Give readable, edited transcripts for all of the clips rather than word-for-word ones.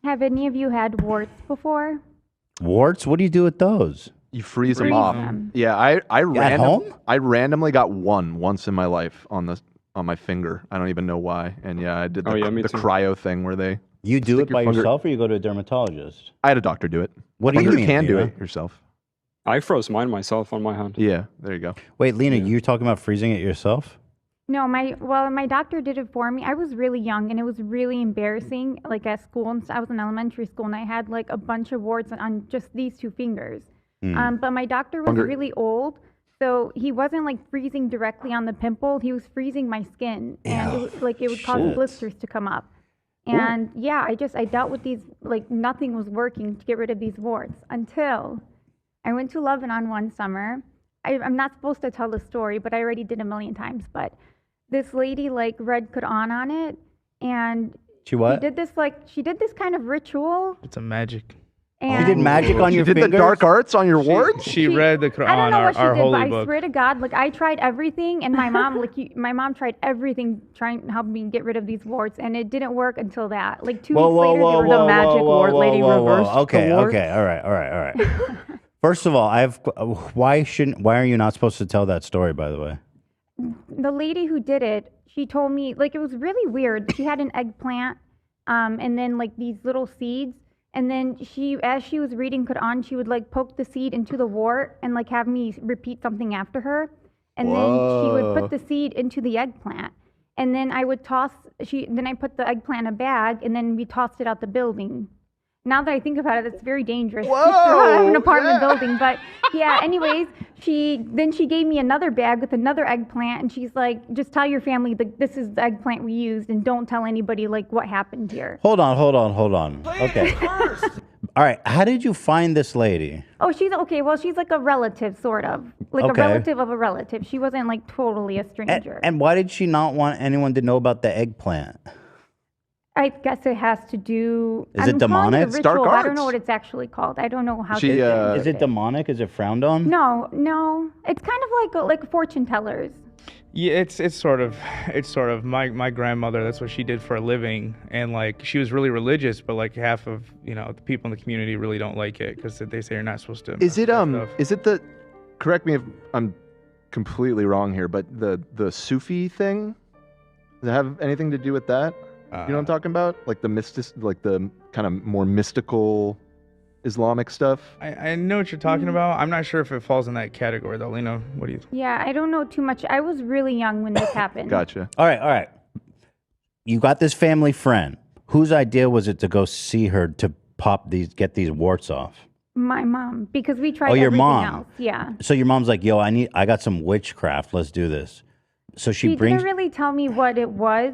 Have any of you had warts before? Warts? What do you do with those? You freeze them off. Yeah, I randomly got one once in my life on my finger. I don't even know why. And yeah, I did the cryo thing where they. You do it by yourself, or you go to a dermatologist? I had a doctor do it. What do you mean? You can do it yourself. I froze mine myself on my hand. Yeah, there you go. Wait, Lena, you're talking about freezing it yourself? No, my doctor did it for me. I was really young and it was really embarrassing. Like at school, and I was in elementary school and I had like a bunch of warts on just these 2 fingers. But my doctor was really old, so he wasn't like freezing directly on the pimple. He was freezing my skin, and it would cause blisters to come up. And yeah, I dealt with these, like nothing was working to get rid of these warts until I went to Lebanon one summer. I'm not supposed to tell the story, but I already did a million times. But this lady like read Quran on it, and she did this kind of ritual. It's a magic. And you did magic on your fingers? She did the dark arts on your warts? She read the Quran, I don't know what she did, holy but book. I swear to God, like I tried everything, and my mom, my mom tried everything trying to help me get rid of these warts, and it didn't work until that. Like 2 weeks later, they were the magic wart lady reversed. Okay, all right. First of all, why are you not supposed to tell that story, by the way? The lady who did it, she told me, like, it was really weird. She had an eggplant, and then like these little seeds. And then as she was reading Quran, she would like poke the seed into the wart and like have me repeat something after her. And then she would put the seed into the eggplant. And then I would then I put the eggplant in a bag, and then we tossed it out the building. Now that I think about it, it's very dangerous to throw out of an apartment building. But yeah, anyways, she gave me another bag with another eggplant, and she's like, just tell your family that this is the eggplant we used, and don't tell anybody like what happened here. Hold on. Okay. All right. How did you find this lady? Oh, she's okay. Well, she's like a relative, sort of. Like a relative of a relative. She wasn't like totally a stranger. And why did she not want anyone to know about the eggplant? I guess it has to do. Is it demonic? It dark arts. I don't know what it's actually called. I don't know how. Is it demonic? Is it frowned on? No. It's kind of like fortune tellers. Yeah, it's sort of my grandmother. That's what she did for a living, and like she was really religious, but like half of the people in the community really don't like it because they say you're not supposed to. Is it the? Correct me if I'm completely wrong here, but the Sufi thing, does it have anything to do with that? You know what I'm talking about? Like the kind of more mystical Islamic stuff? I know what you're talking about. I'm not sure if it falls in that category though. Lena, what do you think? Yeah, I don't know too much. I was really young when this happened. Gotcha. All right. You got this family friend. Whose idea was it to go see her to get these warts off? My mom, because we tried your everything mom. else. Yeah. So your mom's like, yo, I got some witchcraft. Let's do this. So she didn't really tell me what it was.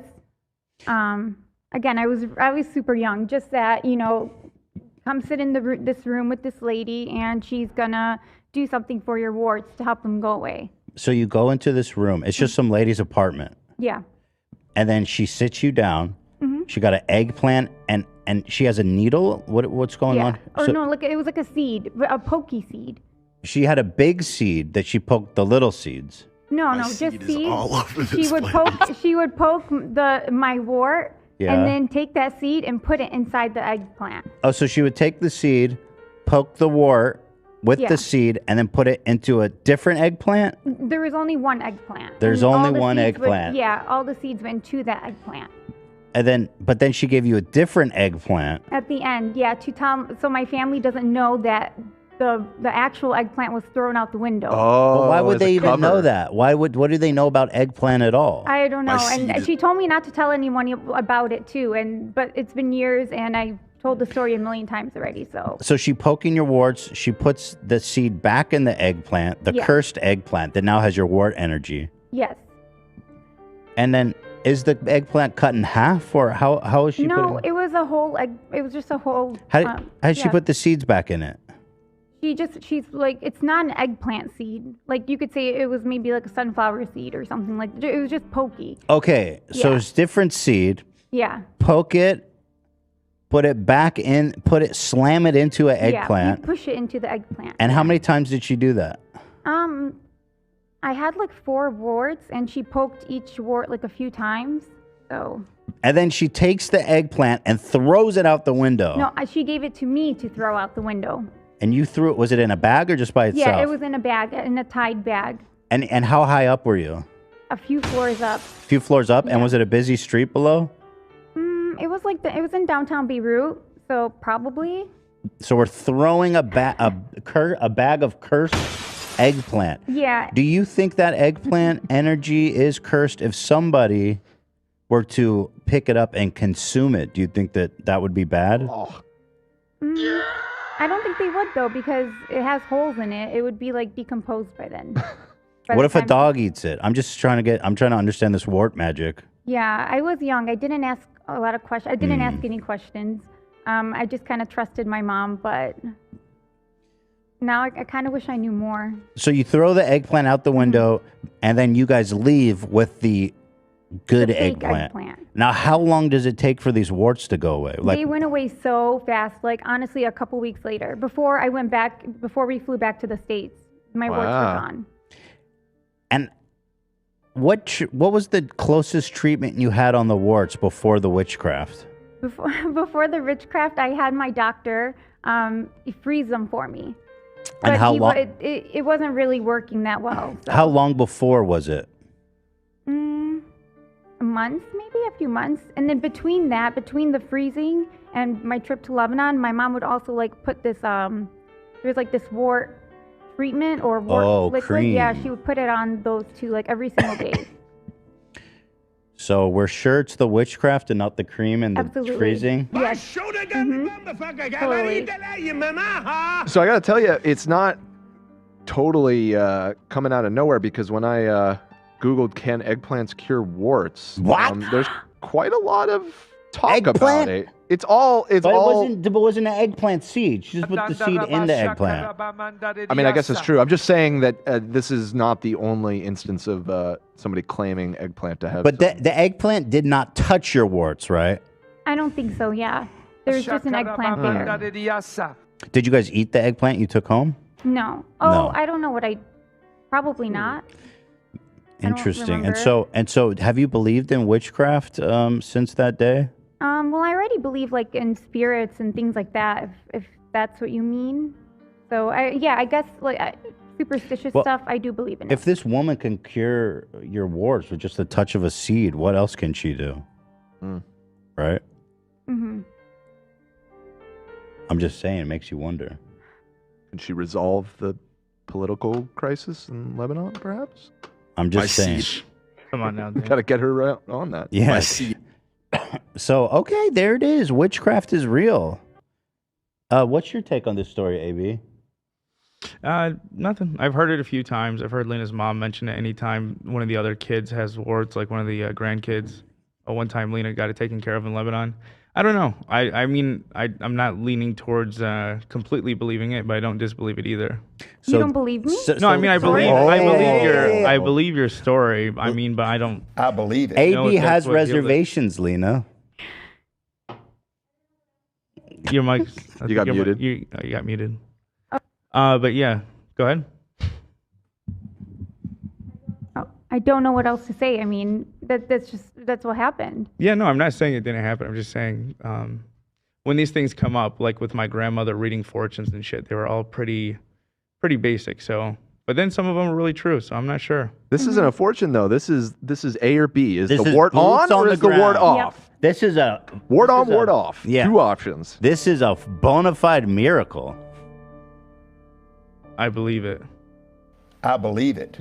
Again, I was super young. Just that, come sit in this room with this lady, and she's gonna do something for your warts to help them go away. So you go into this room. It's just some lady's apartment. Yeah. And then she sits you down. Mm-hmm. She got an eggplant, and she has a needle. What's going on? Or no, it was like a seed, a pokey seed. She had a big seed that she poked the little seeds. No, just seeds. She would poke my wart, and then take that seed and put it inside the eggplant. Oh, so she would take the seed, poke the wart with the seed, and then put it into a different eggplant? There was only one eggplant. There's only one eggplant. All the seeds went to that eggplant. But then she gave you a different eggplant. At the end, so my family doesn't know that the actual eggplant was thrown out the window. Oh, but why would they even know that? What do they know about eggplant at all? I don't know. And she told me not to tell anyone about it too. But it's been years, and I told the story a million times already. So she poking your warts. She puts the seed back in the eggplant, the cursed eggplant that now has your wart energy. Yes. And then is the eggplant cut in half, or how is she? No, it was a whole egg. It was just a whole. How did she put the seeds back in it? She's like, it's not an eggplant seed. Like you could say it was maybe like a sunflower seed or something like that. It was just pokey. Okay, so it's different seed. Yeah. Poke it, put it back in, slam it into an eggplant. Yeah, you push it into the eggplant. And how many times did she do that? I had like 4 warts, and she poked each wart like a few times. So. And then she takes the eggplant and throws it out the window. No, she gave it to me to throw out the window. And you threw it, was it in a bag or just by itself? Yeah, it was in a bag, in a tied bag. And how high up were you? A few floors up. A few floors up? Yeah. And was it a busy street below? It was like it was in downtown Beirut, so probably. So we're throwing a bag of cursed eggplant. Yeah. Do you think that eggplant energy is cursed if somebody were to pick it up and consume it? Do you think that would be bad? Oh. I don't think they would though, because it has holes in it. It would be like decomposed by then. What if a dog eats it? I'm trying to understand this wart magic. Yeah, I was young. I didn't ask a lot of questions. I didn't ask any questions. I just kind of trusted my mom, but now I kind of wish I knew more. So you throw the eggplant out the window, and then you guys leave with the good The fake eggplant. Now, how long does it take for these warts to go away? They went away so fast, like honestly, a couple weeks later. Before we flew back to the States, my warts were gone. And what was the closest treatment you had on the warts before the witchcraft? Before the witchcraft, I had my doctor freeze them for me. And but how long? It wasn't really working that well. So. How long before was it? Months, maybe a few months. And then between the freezing and my trip to Lebanon, my mom would also like put this there's like this wart treatment or wart liquid. Cream. Yeah, she would put it on those two like every single day. So we're sure it's the witchcraft and not the cream and the Absolutely. freezing? Yes. Totally. So I got to tell you, it's not totally coming out of nowhere, because when I Googled "can eggplants cure warts?" There's quite a lot of talk about it. It wasn't an eggplant seed. She just put the seed in the eggplant. I mean, I guess it's true. I'm just saying that this is not the only instance of somebody claiming eggplant to have. But the eggplant did not touch your warts, right? I don't think so, yeah. There's just an eggplant there. Did you guys eat the eggplant you took home? No. No. I don't know what probably not. Interesting. And so have you believed in witchcraft since that day? Well, I already believe like in spirits and things like that, if that's what you mean. So I guess like superstitious stuff, I do believe in it. If this woman can cure your warts with just the touch of a seed, what else can she do? Right? Mm-hmm. I'm just saying, it makes you wonder. Can she resolve the political crisis in Lebanon, perhaps? I'm just saying. Come on now, Dan. Got to get her on that. Yes. So, okay, there it is. Witchcraft is real. What's your take on this story, AB? Nothing. I've heard it a few times. I've heard Lena's mom mention it anytime one of the other kids has warts, like one of the grandkids. One time Lena got it taken care of in Lebanon. I don't know. I mean, I'm not leaning towards completely believing it, but I don't disbelieve it either. You don't believe me? No, I mean, I believe your story. I mean, but I don't. I believe it. AB has reservations, Lena. Your mic. You got muted. You got muted. But yeah, go ahead. I don't know what else to say. I mean, that's what happened. Yeah, no, I'm not saying it didn't happen. I'm just saying when these things come up, like with my grandmother reading fortunes and shit, they were all pretty basic. So, but then some of them were really true. So I'm not sure. This isn't a fortune though. This is A or B. Is the wart boots on or is the wart off? Yep. This is a Wart on, wart off. Yeah. Two options. This is a bona fide miracle. I believe it. I believe it.